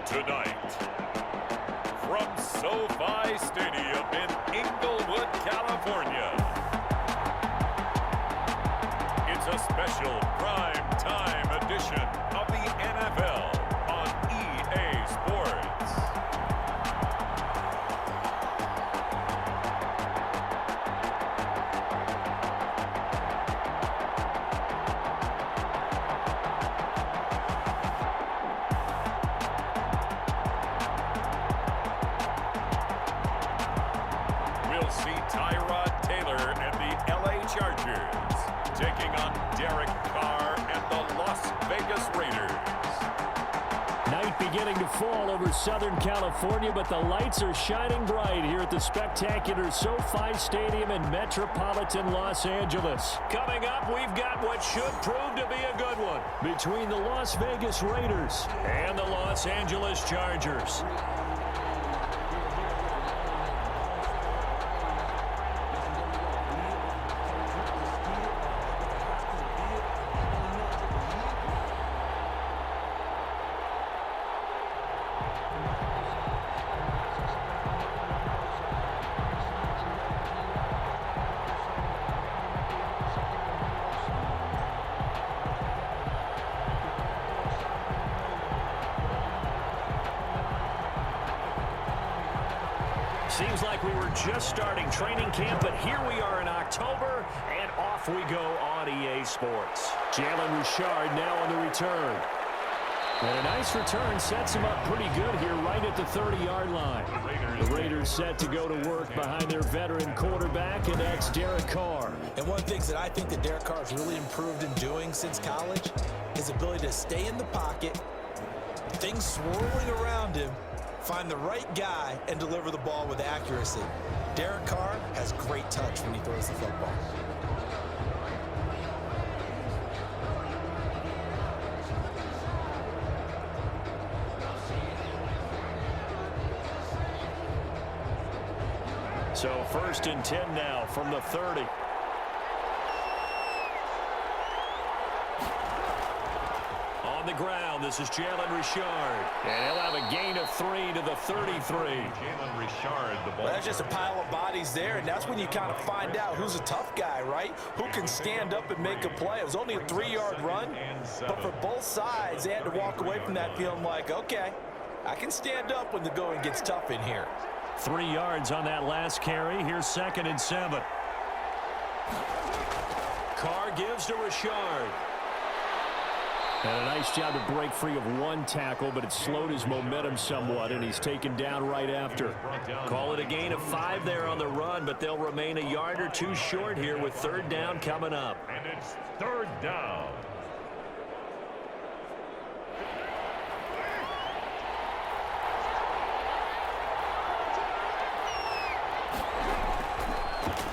Tonight, from SoFi Stadium in Inglewood, California, it's a special prime time edition of the NFL on EA Sports. We'll see Tyrod Taylor and the LA Chargers taking on Derek Carr and the Las Vegas Raiders. Night beginning to fall over Southern California, but the lights are shining bright here at the spectacular SoFi Stadium in metropolitan Los Angeles. Coming up, we've got what should prove to be a good one between the Las Vegas Raiders and the Los Angeles Chargers. Seems like we were just starting training camp, but here we are in October, and off we go on EA Sports. Jalen Richard now on the return. And a nice return sets him up pretty good here right at the 30-yard line. The Raiders set to go to work behind their veteran quarterback, and that's Derek Carr. And one of the things that I think that Derek Carr has really improved in doing since college is ability to stay in the pocket, things swirling around him, find the right guy, and deliver the ball with accuracy. Derek Carr has great touch when he throws the football. So 1st and 10 now from the 30. On the ground, this is Jalen Richard. And he'll have a gain of 3 to the 33. Jalen Richard, the ball. Well, that's just a pile of bodies there, and that's when you kind of find out who's a tough guy, right? Who can stand up and make a play. It was only a 3-yard run, but for both sides, they had to walk away from that feeling like, okay, I can stand up when the going gets tough in here. 3 yards on that last carry. Here's 2nd and 7. Carr gives to Richard. And a nice job to break free of one tackle, but it slowed his momentum somewhat, and he's taken down right after. Call it a gain of 5 there on the run, but they'll remain a yard or two short here with 3rd down coming up. And it's 3rd down.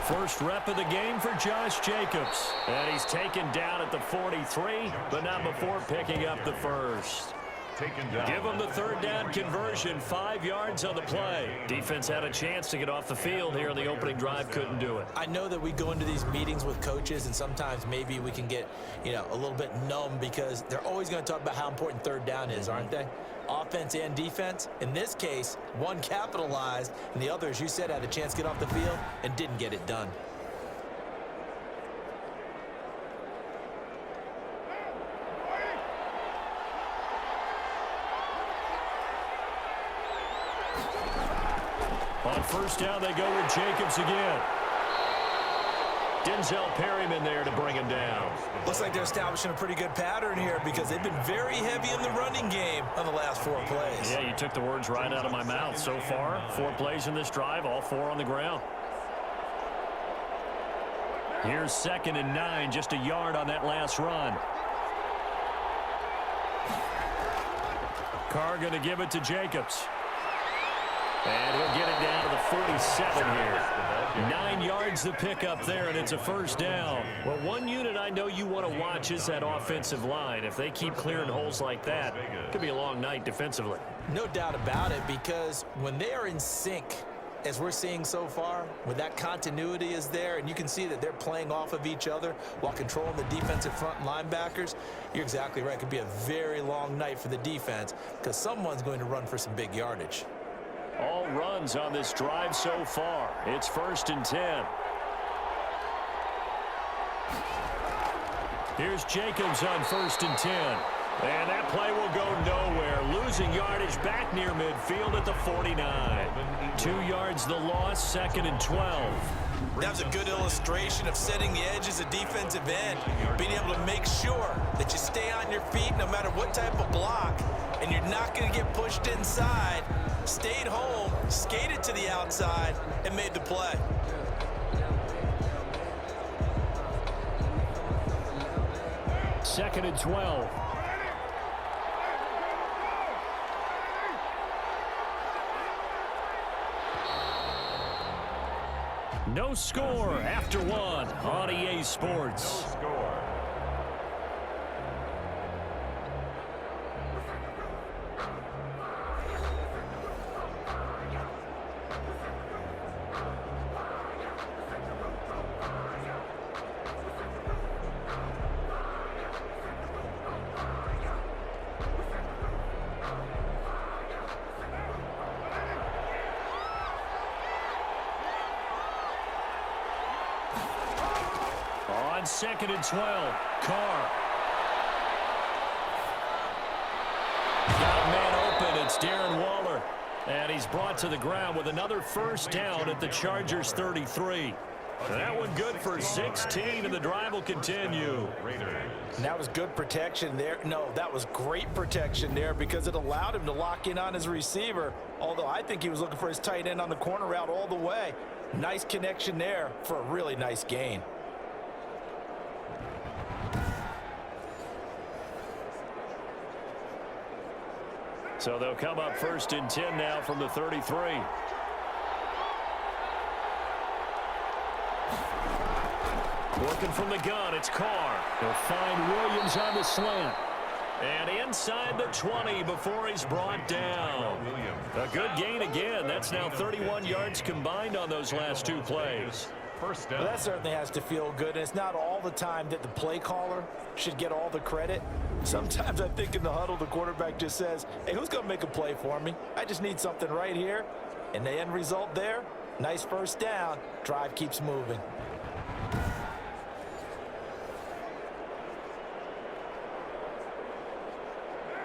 First rep of the game for Josh Jacobs. And he's taken down at the 43, but not before picking up the first. Give him the 3rd down conversion, 5 yards on the play. Defense had a chance to get off the field here in the opening drive, couldn't do it. I know that we go into these meetings with coaches, and sometimes maybe we can get, a little bit numb because they're always going to talk about how important 3rd down is, aren't they? Offense and defense. In this case, one capitalized, and the other, as you said, had a chance to get off the field and didn't get it done. On 1st down, they go with Jacobs again. Denzel Perryman there to bring him down. Looks like they're establishing a pretty good pattern here because they've been very heavy in the running game on the last 4 plays. Yeah, you took the words right out of my mouth. So far, 4 plays in this drive, all 4 on the ground. Here's 2nd and 9, just a yard on that last run. Carr going to give it to Jacobs. And he'll get it down to the 47 here. 9 yards to pick up there, and it's a 1st down. Well, one unit I know you want to watch is that offensive line. If they keep clearing holes like that, it could be a long night defensively. No doubt about it, because when they are in sync, as we're seeing so far, when that continuity is there and you can see that they're playing off of each other while controlling the defensive front linebackers, you're exactly right. It could be a very long night for the defense because someone's going to run for some big yardage. All runs on this drive so far. It's 1st and 10. Here's Jacobs on 1st and 10. And that play will go nowhere. Losing yardage back near midfield at the 49. 2 yards the loss, 2nd and 12. That was a good illustration of setting the edge as a defensive end. Being able to make sure that you stay on your feet no matter what type of block, and you're not going to get pushed inside. Stayed home, skated to the outside, and made the play. Second and 12. No score after one on EA Sports. On 2nd and 12, Carr. Got a man open. It's Darren Waller. And he's brought to the ground with another first down at the Chargers 33. That one good for 16, and the drive will continue. And that was good protection there. No, that was great protection there because it allowed him to lock in on his receiver, although I think he was looking for his tight end on the corner route all the way. Nice connection there for a really nice gain. So they'll come up 1st and 10 now from the 33. Working from the gun, it's Carr. They'll find Williams on the slant. And inside the 20 before he's brought down. A good gain again. That's now 31 yards combined on those last 2 plays. First down. Well, that certainly has to feel good. And it's not all the time that the play caller should get all the credit. Sometimes I think in the huddle, the quarterback just says, hey, who's going to make a play for me? I just need something right here. And the end result there, nice first down. Drive keeps moving.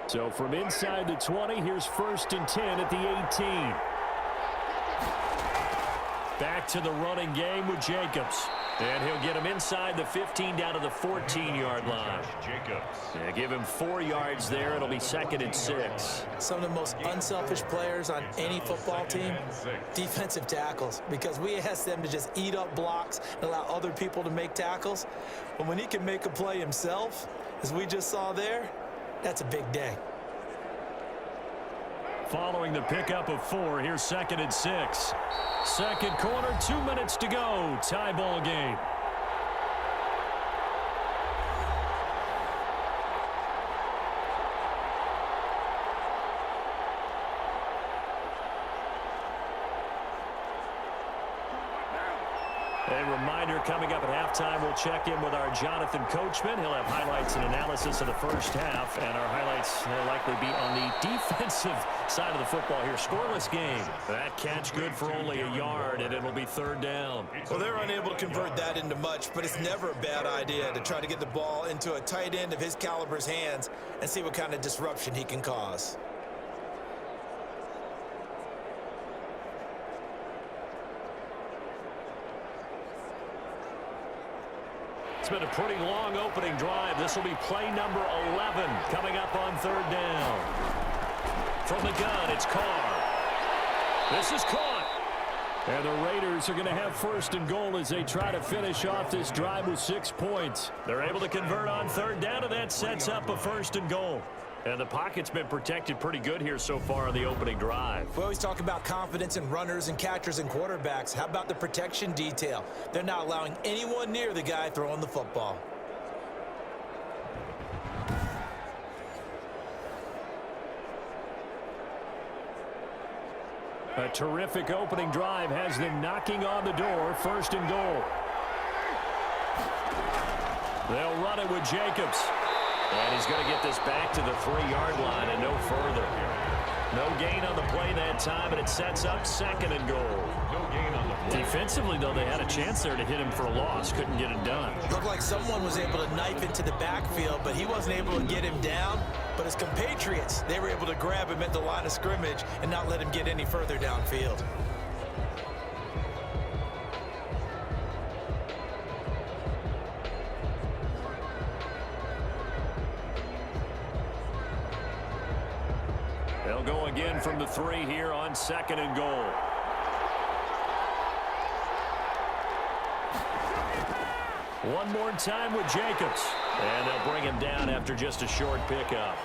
So from inside the 20, here's 1st and 10 at the 18. Back to the running game with Jacobs. And he'll get him inside the 15 down to the 14-yard line. Yeah, give him 4 yards there. It'll be 2nd and 6. Some of the most unselfish players on any football team, defensive tackles, because we ask them to just eat up blocks and allow other people to make tackles. But when he can make a play himself, as we just saw there, that's a big day. Following the pickup of 4, here's 2nd and 6. Second quarter, 2 minutes to go. Tie ball game. A reminder, coming up at halftime, we'll check in with our Jonathan Coachman. He'll have highlights and analysis of the first half, and our highlights will likely be on the defensive side of the football here. Scoreless game. That catch good for only a yard, and it'll be 3rd down. Well, they're unable to convert that into much, but it's never a bad idea to try to get the ball into a tight end of his caliber's hands and see what kind of disruption he can cause. It's been a pretty long opening drive. This will be play number 11 coming up on 3rd down. From the gun, it's Carr. This is caught. And the Raiders are going to have 1st and goal as they try to finish off this drive with 6 points. They're able to convert on 3rd down, and that sets up a 1st and goal. And the pocket's been protected pretty good here so far on the opening drive. We always talk about confidence in runners and catchers and quarterbacks. How about the protection detail? They're not allowing anyone near the guy throwing the football. A terrific opening drive has them knocking on the door, 1st and goal. They'll run it with Jacobs. And he's going to get this back to the 3-yard line and no further. No gain on the play that time, and it sets up 2nd and goal. No gain on the play. Defensively, though, they had a chance there to hit him for a loss. Couldn't get it done. Looked like someone was able to knife into the backfield, but he wasn't able to get him down. But his compatriots, they were able to grab him at the line of scrimmage and not let him get any further downfield. They'll go again from the 3 here on 2nd and goal. One more time with Jacobs. And they'll bring him down after just a short pickup.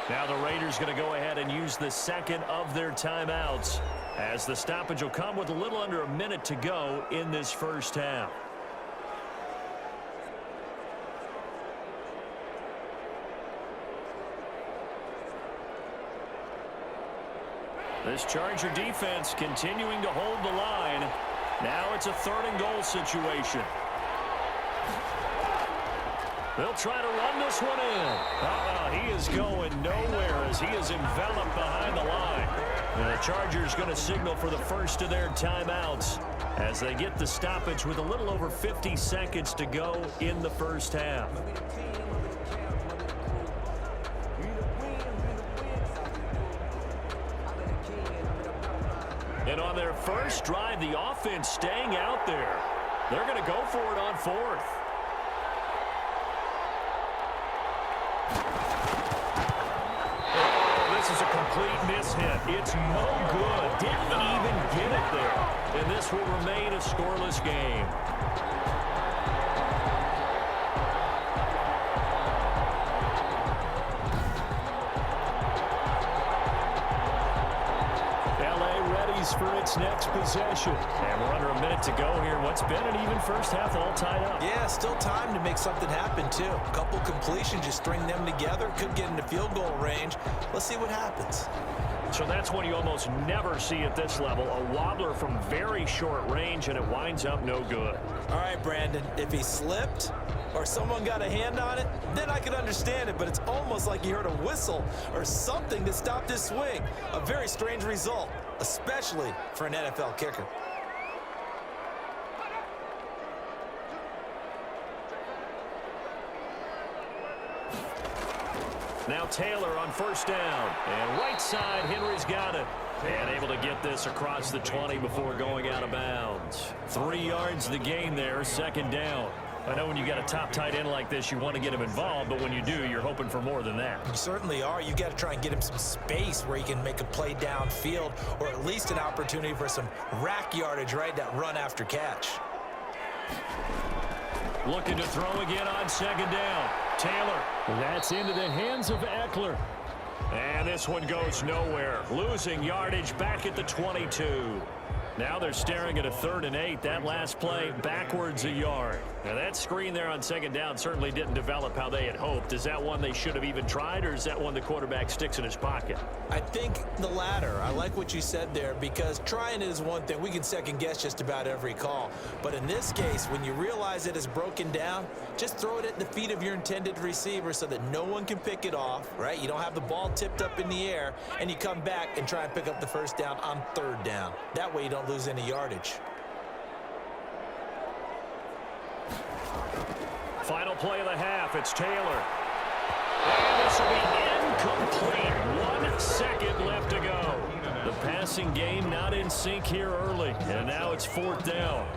Now the Raiders going to go ahead and use the 2nd of their timeouts, as the stoppage will come with a little under a minute to go in this first half. This Charger defense continuing to hold the line. Now it's a 3rd and goal situation. They'll try to run this one in. He is going nowhere as he is enveloped behind the line. And the Chargers going to signal for the first of their timeouts as they get the stoppage with a little over 50 seconds to go in the first half. And on their first drive, the offense staying out there. They're going to go for it on 4th. Oh, this is a complete mishit. It's no good. Didn't even get it there. And this will remain a scoreless game. For its next possession. And we're under a minute to go here. What's been an even first half, all tied up. Yeah, still time to make something happen, too. A couple completions, just string them together. Could get into field goal range. Let's see what happens. So that's one you almost never see at this level. A wobbler from very short range, and it winds up no good. All right, Brandon, if he slipped or someone got a hand on it, then I could understand it, but it's almost like he heard a whistle or something that stopped his swing. A very strange result, especially for an NFL kicker. Now Taylor on 1st down. And right side, Henry's got it. And able to get this across the 20 before going out of bounds. 3 yards the gain there, 2nd down. I know when you got a top tight end like this, you want to get him involved, but when you do, you're hoping for more than that. You certainly are. You got to try and get him some space where he can make a play downfield, or at least an opportunity for some rack yardage, right? That run after catch. Looking to throw again on 2nd down. Taylor. That's into the hands of Eckler. And this one goes nowhere. Losing yardage back at the 22. Now they're staring at a 3rd and 8. That last play backwards a yard. Now that screen there on 2nd down certainly didn't develop how they had hoped. Is that one they should have even tried, or is that one the quarterback sticks in his pocket? I think the latter. I like what you said there, because trying it is one thing. We can second guess just about every call. But in this case, when you realize it is broken down, just throw it at the feet of your intended receiver so that no one can pick it off, right? You don't have the ball tipped up in the air, and you come back and try and pick up the 1st down on 3rd down. That way you don't lose any yardage. Final play of the half. It's Taylor. And this will be incomplete. 1 second left to go. The passing game not in sync here early. And now it's 4th down.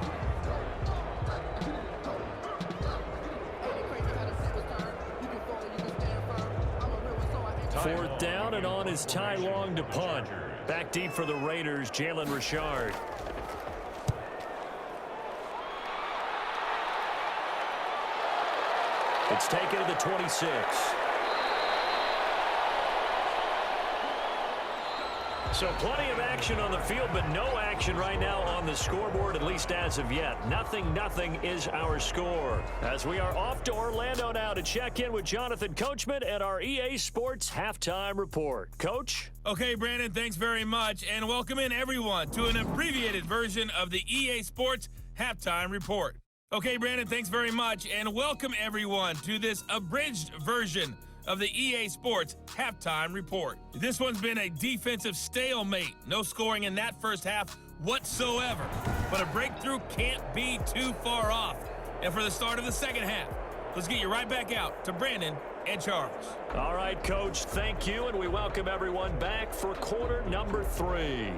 4th down, and on is Ty Long to punt. Back deep for the Raiders, Jalen Richard. It's taken to the 26. So plenty of action on the field, but no action right now on the scoreboard, at least as of yet. 0-0 is our score. As we are off to Orlando now to check in with Jonathan Coachman and our EA Sports Halftime Report. Coach? Okay, Brandon, thanks very much, and welcome in everyone to an abbreviated version of the EA Sports Halftime Report. Okay, Brandon, thanks very much, and welcome everyone to this abridged version of the EA Sports Halftime Report. This one's been a defensive stalemate. No scoring in that first half whatsoever. But a breakthrough can't be too far off. And for the start of the second half, let's get you right back out to Brandon and Charles. All right, Coach, thank you, and we welcome everyone back for quarter number 3.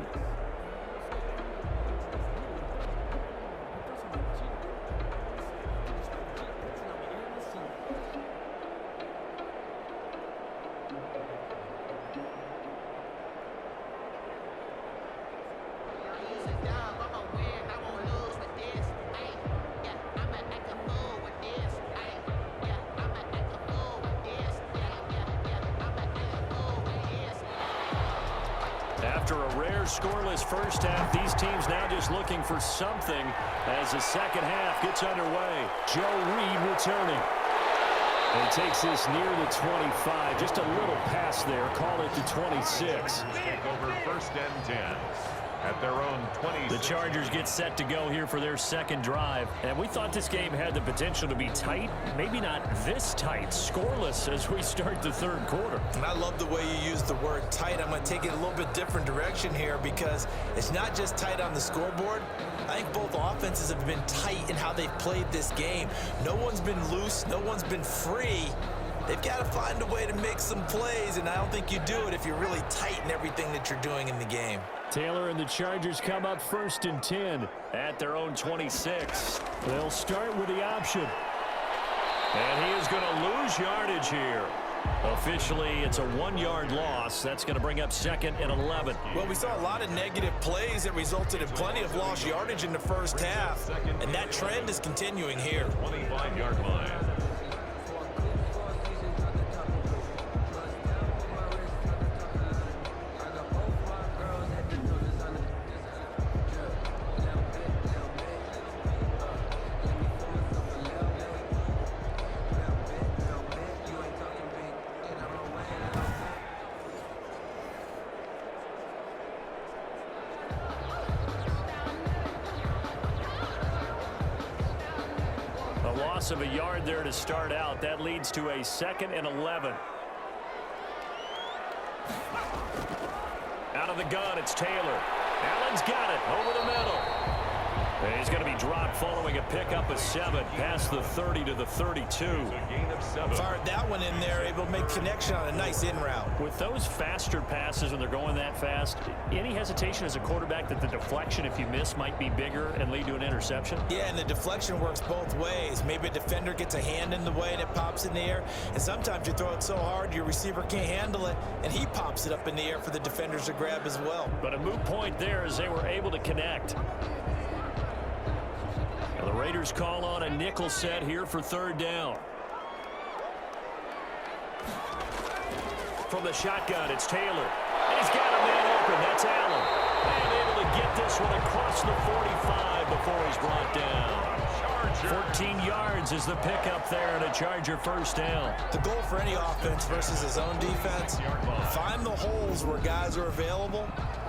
After a rare scoreless first half, these teams now just looking for something as the second half gets underway. Joe Reed returning. And takes this near the 25. Just a little pass there. Call it the 26. Take over 1st and 10 at their own 20. The Chargers get set to go here for their second drive. And we thought this game had the potential to be tight. Maybe not this tight. Scoreless as we start the third quarter. And I love the way you use the word tight. I'm going to take it a little bit different direction here because it's not just tight on the scoreboard. I think both offenses have been tight in how they've played this game. No one's been loose. No one's been free. They've got to find a way to make some plays, and I don't think you do it if you're really tight in everything that you're doing in the game. Taylor and the Chargers come up 1st and 10 at their own 26. They'll start with the option. And he is going to lose yardage here. Officially, it's a 1-yard loss. That's going to bring up 2nd and 11. Well, we saw a lot of negative plays that resulted in plenty of lost yardage in the first half, and that trend is continuing here. 25-yard line. Loss of a yard there to start out. That leads to a 2nd and 11. Out of the gun, it's Taylor. Allen's got it over the middle. And he's going to be dropped following a pickup of 7 past the 30 to the 32. Fired that one in there, able to make connection on a nice in route. With those faster passes when they're going that fast, any hesitation as a quarterback that the deflection, if you miss, might be bigger and lead to an interception? Yeah, and the deflection works both ways. Maybe a defender gets a hand in the way and it pops in the air, and sometimes you throw it so hard your receiver can't handle it, and he pops it up in the air for the defenders to grab as well. But a moot point there as they were able to connect. Now the Raiders call on a nickel set here for 3rd down. From the shotgun, it's Taylor. And he's got a man open. That's Allen. And able to get this one across the 45 before he's brought down. 14 yards is the pickup there and a Charger 1st down. The goal for any offense versus his own defense, find the holes where guys are available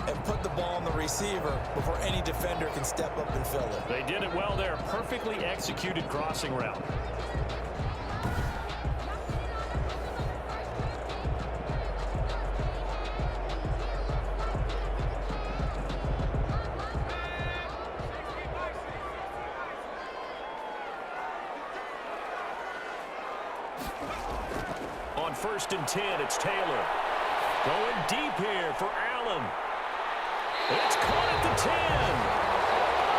and put the ball on the receiver before any defender can step up and fill it. They did it well there. Perfectly executed crossing route. On 1st and 10, it's Taylor. Going deep here for Allen. It's caught at the 10.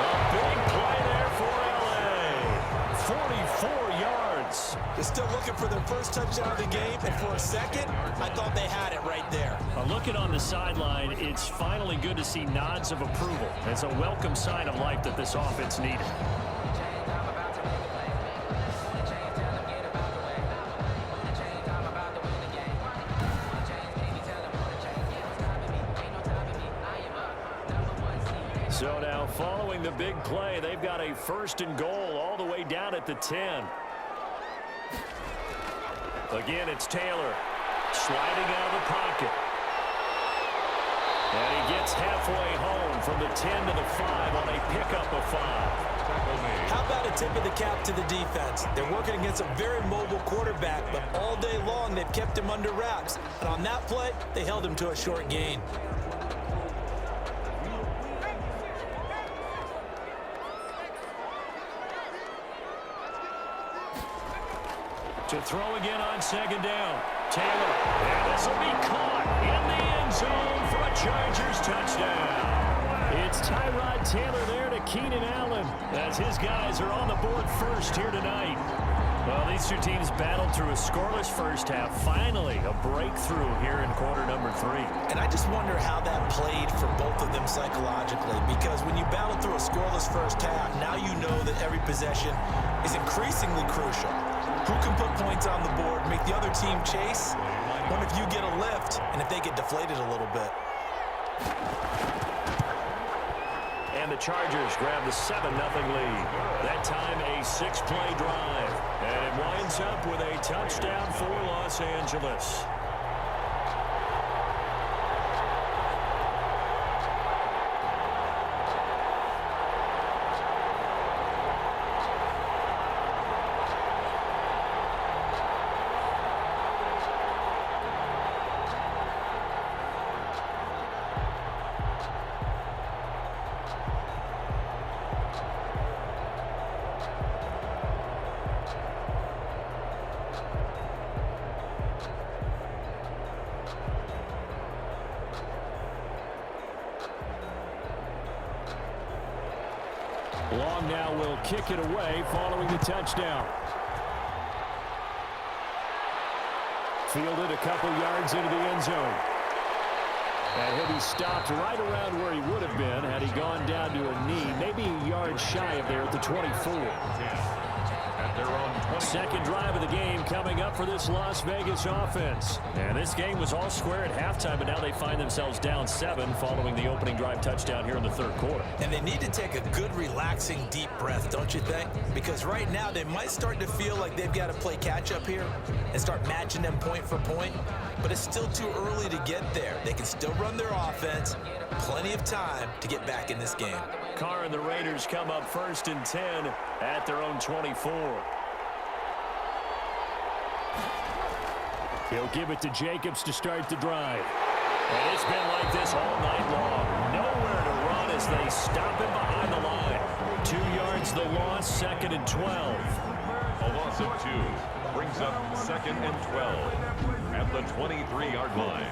A big play there for L.A. 44 yards. They're still looking for their first touchdown of the game, and for a second, I thought they had it right there. Looking on the sideline, it's finally good to see nods of approval. It's a welcome sign of life that this offense needed. So now following the big play, they've got a 1st and goal all the way down at the 10. Again, it's Taylor sliding out of the pocket. And he gets halfway home from the 10 to the 5 on a pickup of 5. How about a tip of the cap to the defense? They're working against a very mobile quarterback, but all day long they've kept him under wraps. And on that play, they held him to a short gain. To throw again on 2nd down. Taylor, and this will be caught in the end zone for a Chargers touchdown. It's Tyrod Taylor there to Keenan Allen as his guys are on the board first here tonight. Well, these two teams battled through a scoreless first half. Finally, a breakthrough here in quarter number 3. And I just wonder how that played for both of them psychologically, because when you battle through a scoreless first half, now you know that every possession is increasingly crucial. Who can put points on the board, make the other team chase? What if you get a lift and if they get deflated a little bit? And the Chargers grab the 7-0 lead. That time a 6-play drive. And it winds up with a touchdown for Los Angeles. Long now will kick it away following the touchdown. Fielded a couple yards into the end zone. And he'll be stopped right around where he would have been had he gone down to a knee, maybe a yard shy of there at the 24. Second drive of the game coming up for this Las Vegas offense. And this game was all square at halftime, but now they find themselves down 7 following the opening drive touchdown here in the 3rd quarter. And they need to take a good, relaxing, deep breath, don't you think? Because right now they might start to feel like they've got to play catch-up here and start matching them point for point. But it's still too early to get there. They can still run their offense. Plenty of time to get back in this game. Carr and the Raiders come up 1st and 10 at their own 24. He'll give it to Jacobs to start the drive. And it's been like this all night long. Nowhere to run as they stop him behind the line. 2 yards the loss, 2nd and 12. A loss of 2 brings up 2nd and 12 at the 23-yard line.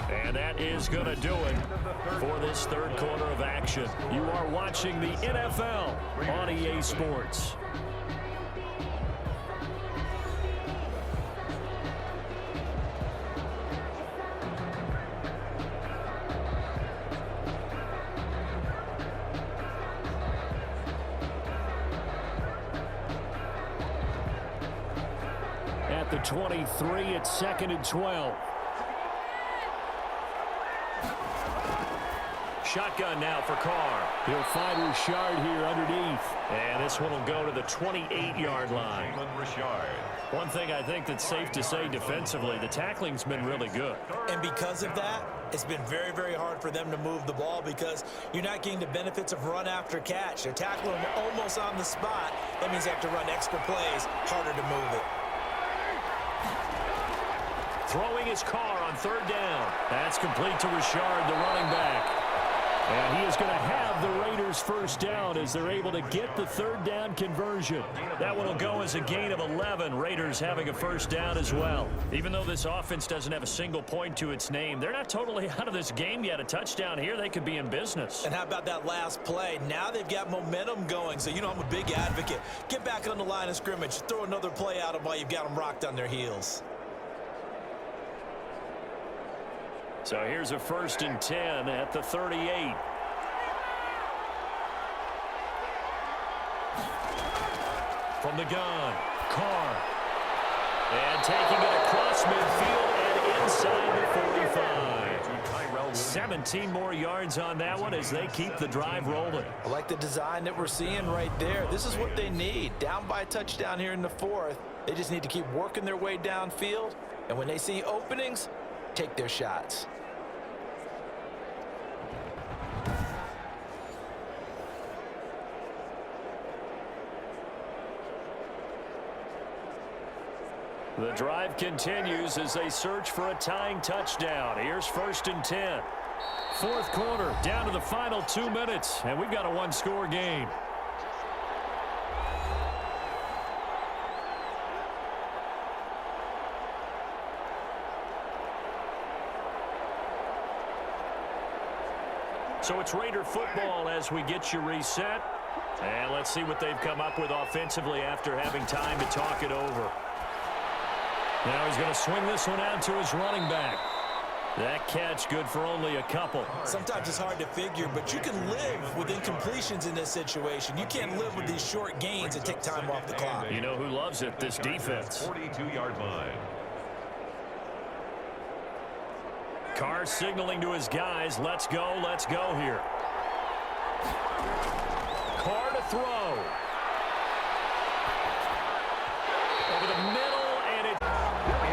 And that is going to do it for this 3rd quarter of action. You are watching the NFL on EA Sports. At the 23, it's 2nd and 12. Shotgun now for Carr. He'll find Richard here underneath. And this one will go to the 28-yard line. One thing I think that's safe to say defensively, the tackling's been really good. And because of that, it's been very, very hard for them to move the ball because you're not getting the benefits of run after catch. They're tackling almost on the spot. That means they have to run extra plays, harder to move it. Throwing his Carr on 3rd down. That's complete to Richard, the running back. And he is going to have the Raiders first down as they're able to get the third down conversion. That one will go as a gain of 11. Raiders having a first down as well. Even though this offense doesn't have a single point to its name, they're not totally out of this game yet. A touchdown here, they could be in business. And how about that last play? Now they've got momentum going. So, you know, I'm a big advocate. Get back on the line of scrimmage. Throw another play out of while you've got them rocked on their heels. So here's a 1st and 10 at the 38. From the gun, Carr. And taking it across midfield and inside the 45. 17 more yards on that one as they keep the drive rolling. I like the design that we're seeing right there. This is what they need. Down by a touchdown here in the 4th. They just need to keep working their way downfield. And when they see openings, take their shots. The drive continues as they search for a tying touchdown. Here's 1st and 10. 4th quarter, down to the final 2 minutes, and we've got a one-score game. So it's Raider football as we get you reset. And let's see what they've come up with offensively after having time to talk it over. Now he's going to swing this one out to his running back. That catch good for only a couple. Sometimes it's hard to figure, but you can live with incompletions in this situation. You can't live with these short gains that take time off the clock. You know who loves it? This defense. 42-yard line. Carr signaling to his guys, let's go here. Carr to throw. Over the middle, and it...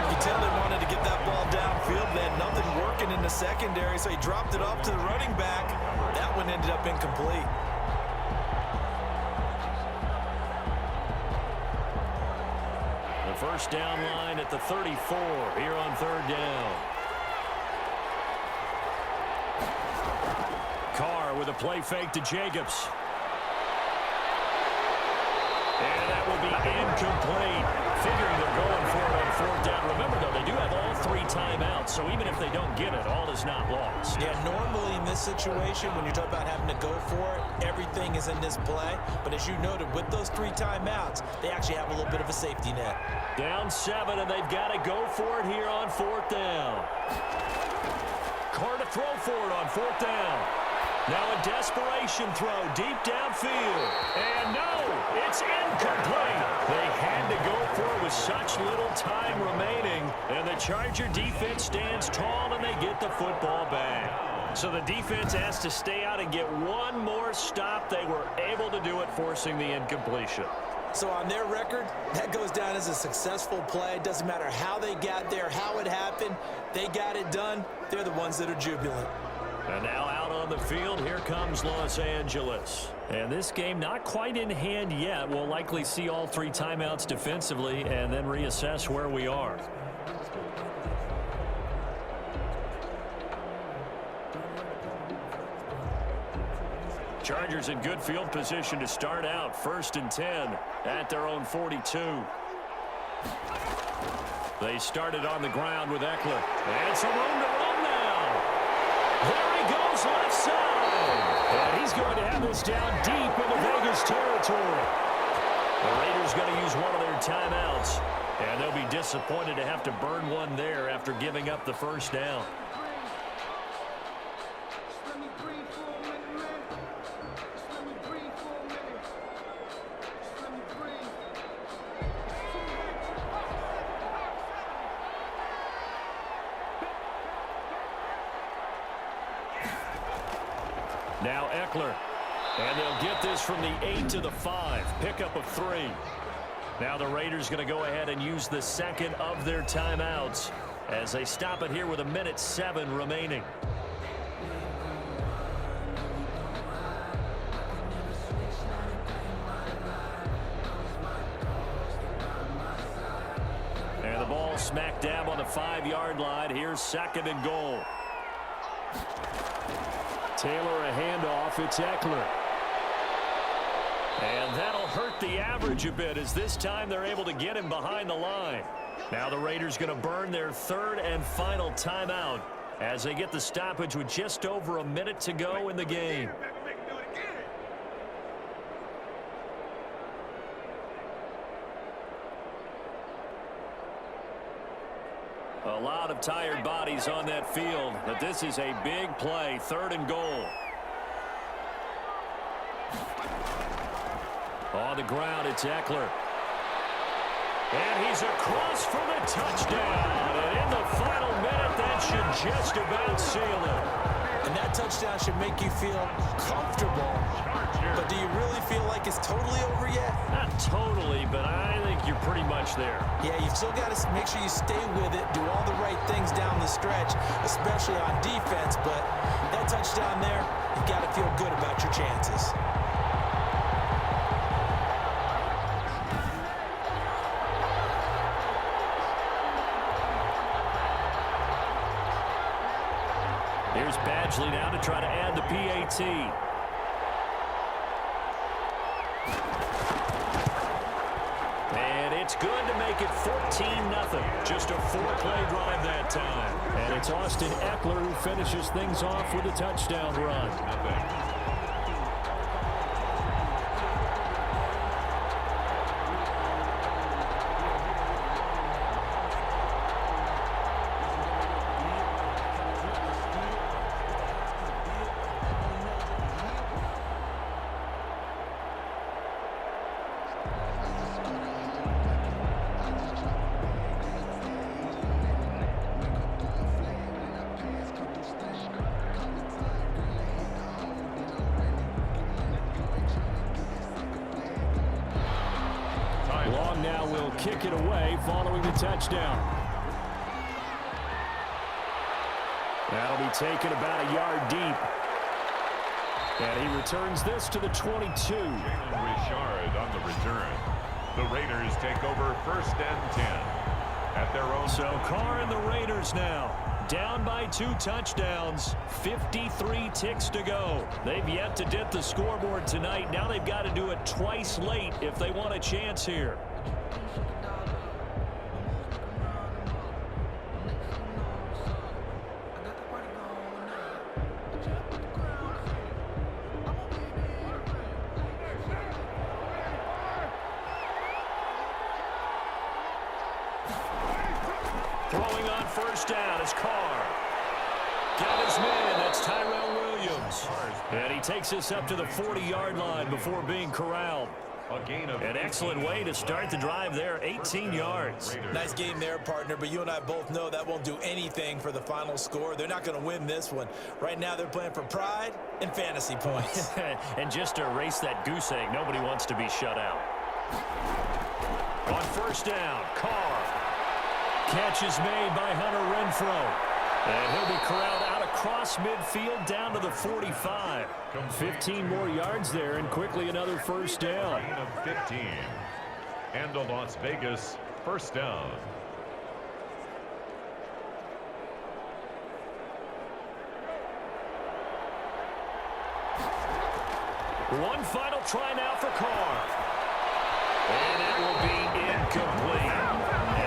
You tell they wanted to get that ball downfield. They had nothing working in the secondary, so he dropped it off to the running back. That one ended up incomplete. The first down line at the 34 here on 3rd down. Carr with a play fake to Jacobs. And that will be incomplete. Figuring they're going for it on 4th down. Remember, though, they do have all 3 timeouts, so even if they don't get it, all is not lost. Yeah, normally in this situation, when you're talking about having to go for it, everything is in this play. But as you noted, with those 3 timeouts, they actually have a little bit of a safety net. Down 7, and they've got to go for it here on 4th down. Carr to throw for it on 4th down. Now a desperation throw deep downfield. And no, it's incomplete. They had to go for it with such little time remaining. And the Charger defense stands tall and they get the football back. So the defense has to stay out and get one more stop. They were able to do it, forcing the incompletion. So on their record, that goes down as a successful play. It doesn't matter how they got there, how it happened. They got it done. They're the ones that are jubilant. And now out on the field, here comes Los Angeles. And this game not quite in hand yet. We'll likely see all 3 timeouts defensively and then reassess where we are. Chargers in good field position to start out. 1st and 10 at their own 42. They started on the ground with Eckler. And some room to run now. There he goes left side. And he's going to have this down deep into Vegas territory. The Raiders going to use one of their timeouts. And they'll be disappointed to have to burn one there after giving up the 1st down. Now Eckler. And they'll get this from the 8 to the 5. Pickup of 3. Now the Raiders going to go ahead and use the second of their timeouts as they stop it here with 1:07 remaining. And the ball smack dab on the 5-yard line. Here's 2nd and goal. Taylor a handoff. It's Eckler. And that'll hurt the average a bit as this time they're able to get him behind the line. Now the Raiders going to burn their third and final timeout as they get the stoppage with just over a minute to go in the game. A lot of tired bodies on that field, but this is a big play, 3rd and goal. On the ground, it's Eckler. And he's across for the touchdown. And in the final minute, that should just about seal it. And that touchdown should make you feel comfortable. But do you really feel like it's totally over yet? Not totally, but I think you're pretty much there. Yeah, you've still got to make sure you stay with it, do all the right things down the stretch, especially on defense. But that touchdown there, you've got to feel good about your chances. Here's Badgley now to try to add the PAT. And it's good to make it 14-0. Just a 4-play drive that time. And it's Austin Eckler who finishes things off with a touchdown run. Long now will kick it away following the touchdown. That'll be taken about a yard deep. And he returns this to the 22. Jalen Richard on the return. The Raiders take over 1st and 10 at their own. So Carr and the Raiders now down by 2 touchdowns, 53 ticks to go. They've yet to dip the scoreboard tonight. Now they've got to do it twice late if they want a chance here. Throwing on 1st down is Carr. Got his man. That's Tyrell Williams. And he takes us up to the 40-yard line before being corralled. An excellent way to start the drive there, 18 yards. Nice game there, partner, but you and I both know that won't do anything for the final score. They're not going to win this one. Right now they're playing for pride and fantasy points. And just to erase that goose egg, nobody wants to be shut out. On 1st down, Carr. Catch is made by Hunter Renfrow. And he'll be corralled out across midfield down to the 45. 15 more yards there and quickly another 1st down. Gain of 15. And a Las Vegas 1st down. One final try now for Carr. And it will be incomplete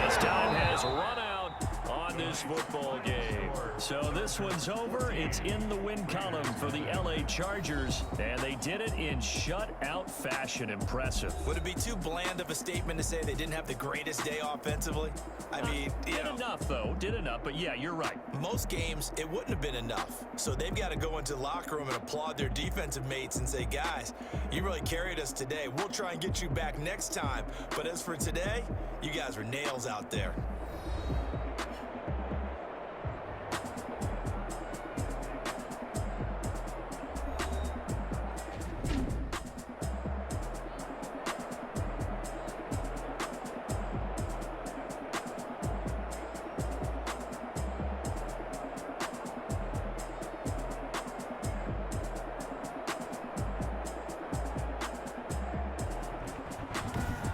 as time has run out on this football game. So this one's over. It's in the win column for the LA Chargers, and they did it in shutout fashion. Impressive. Would it be too bland of a statement to say they didn't have the greatest day offensively? I mean, did enough, though. Did enough, but yeah, you're right. Most games, it wouldn't have been enough. So they've got to go into the locker room and applaud their defensive mates and say, guys, you really carried us today. We'll try and get you back next time. But as for today, you guys were nails out there.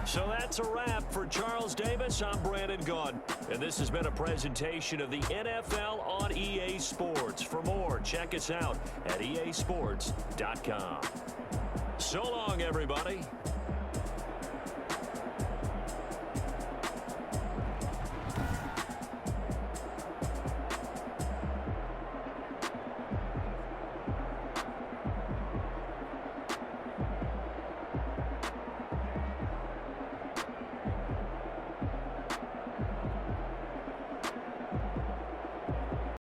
So that That's a wrap for Charles Davis. I'm Brandon Gaudin, and this has been a presentation of the NFL on EA Sports. For more, check us out at easports.com. So long, everybody.